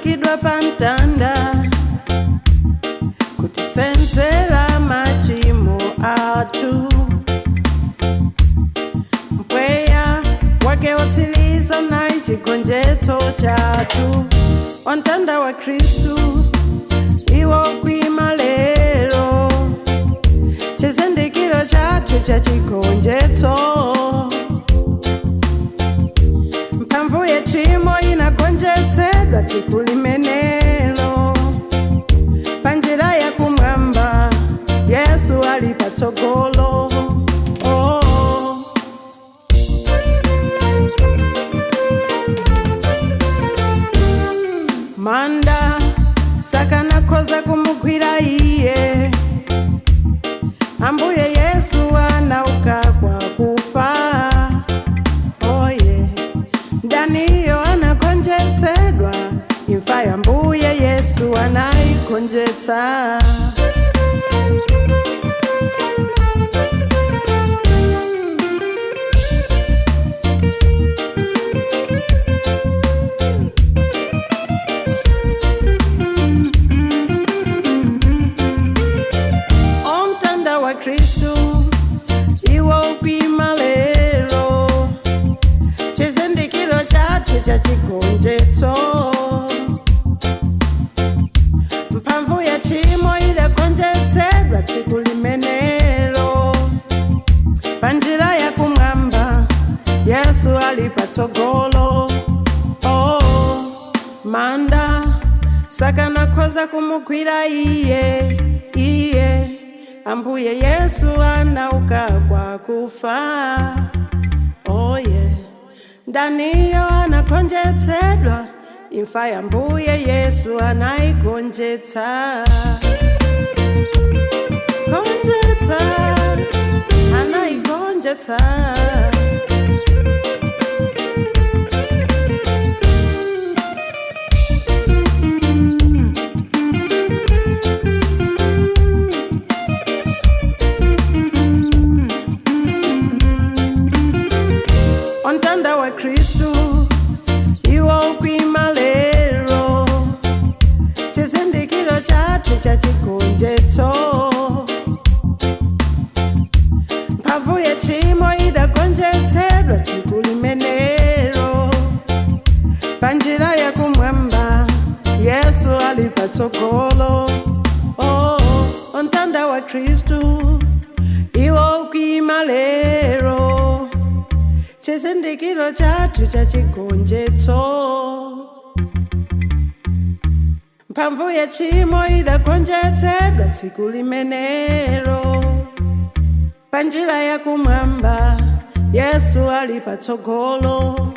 anayikidwa pantanda kutisenzera machimo atu. Mpweya wake wotsiliza na chigonjetso chatu. Ontanda wa Kristu iwo kwima lero, chizindikiro chatu cha chigonjetso. Mphamvu ya chimo inagonjetsedwa tsiku limenelo, panjira ya kumwamba Yesu ali patsogolo. Manda sakanakoza kumugwira iye, ambuye Yesu anauka kwa kufa. Oye, Daniyo anagonjetsedwa, imfa ya mbuye Yesu anaigonjetsa. Kristu iwo kwima lero, chizindikiro chatu cha chigonjetso. Mphamvu ya chimo inagonjetsedwa tsiku limenelo, panjira ya kumwamba Yesu ali patsogolo. Manda sakanakoza kumugwira iye, ambuye Yesu anauka kwa kufa. Oye, Daniyo anagonjetsedwa, imfa ya mbuye Yesu anaigonjetsa. Gonjetsa, anaigonjetsa. Ontanda wa Kristu iwo kwima lero, chizindikiro chatu cha chigonjetso. Mphamvu ya chimo inagonjetsedwa tsiku limenelo, panjira ya kumwamba Yesu ali patsogolo. Ontanda wa Kristu iwo kwima lero, chizindikiro chatu cha chigonjetso. Mphamvu ya chimo inagonjetsedwa tsiku limenelo, panjira ya kumwamba Yesu ali patsogolo.